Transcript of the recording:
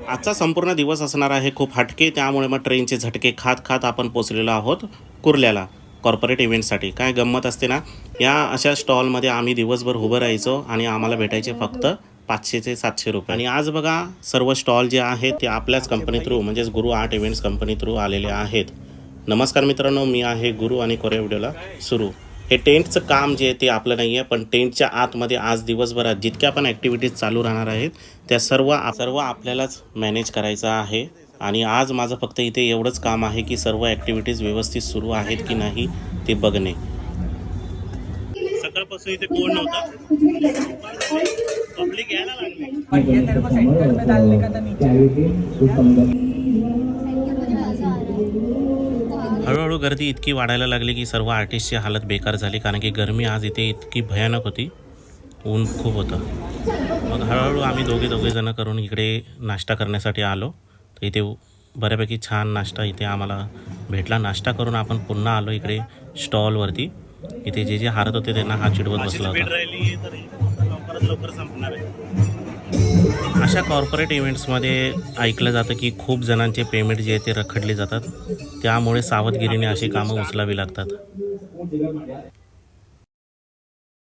आजचा संपूर्ण दिवस असणार आहे खूप हटके, त्यामुळे मग ट्रेनचे झटके खात खात आपण पोचलेलो आहोत कुर्ल्याला कॉर्पोरेट इव्हेंटसाठी. काय गंमत असते ना, या अशा स्टॉलमध्ये आम्ही दिवसभर उभं राहायचो आणि आम्हाला भेटायचे फक्त 500 ते 700 रुपये. आणि आज बघा सर्व स्टॉल जे आहेत ते आपल्याच कंपनी थ्रू म्हणजेच गुरु आर्ट इव्हेंट्स कंपनी थ्रू आलेले आहेत. नमस्कार मित्रांनो, मी आहे गुरु आणि कोऱ्या व्हिडिओला सुरू. हे टेंटचं काम जे आहे ते आपलं नाही आहे, पण टेंटच्या आतमध्ये आज दिवसभरात जितक्या पण ॲक्टिव्हिटीज चालू राहणार आहेत त्या सर्व आपल्यालाच मॅनेज करायचं आहे. आणि आज माझं फक्त इथे एवढंच काम आहे की सर्व ॲक्टिव्हिटीज व्यवस्थित सुरू आहेत की नाही ते बघणे. सकाळपासून इथे कोण नव्हतं, पब्लिक यायला लागली. हळूहळू गर्दी इतकी वाढायला लागली की सर्व आर्टिस्टची हालत बेकार झाली, कारण की गरमी आज इथे इतकी भयानक होती, ऊन खूप होतं. मग हळूहळू आम्ही दोघे जण करून इकडे नाश्ता करण्यासाठी आलो. तर इथे बऱ्यापैकी छान नाश्ता इथे आम्हाला भेटला. नाश्ता करून आपण पुन्हा आलो इकडे स्टॉलवरती. इथे जे हारत होते त्यांना हा चिडवत बसला होता. अशा कॉर्पोरेट इव्हेंट्समध्ये ऐकलं जातं की खूप जणांचे पेमेंट जे आहे ते रखडले जातात, त्यामुळे सावधगिरीने अशी कामं उचलावी लागतात.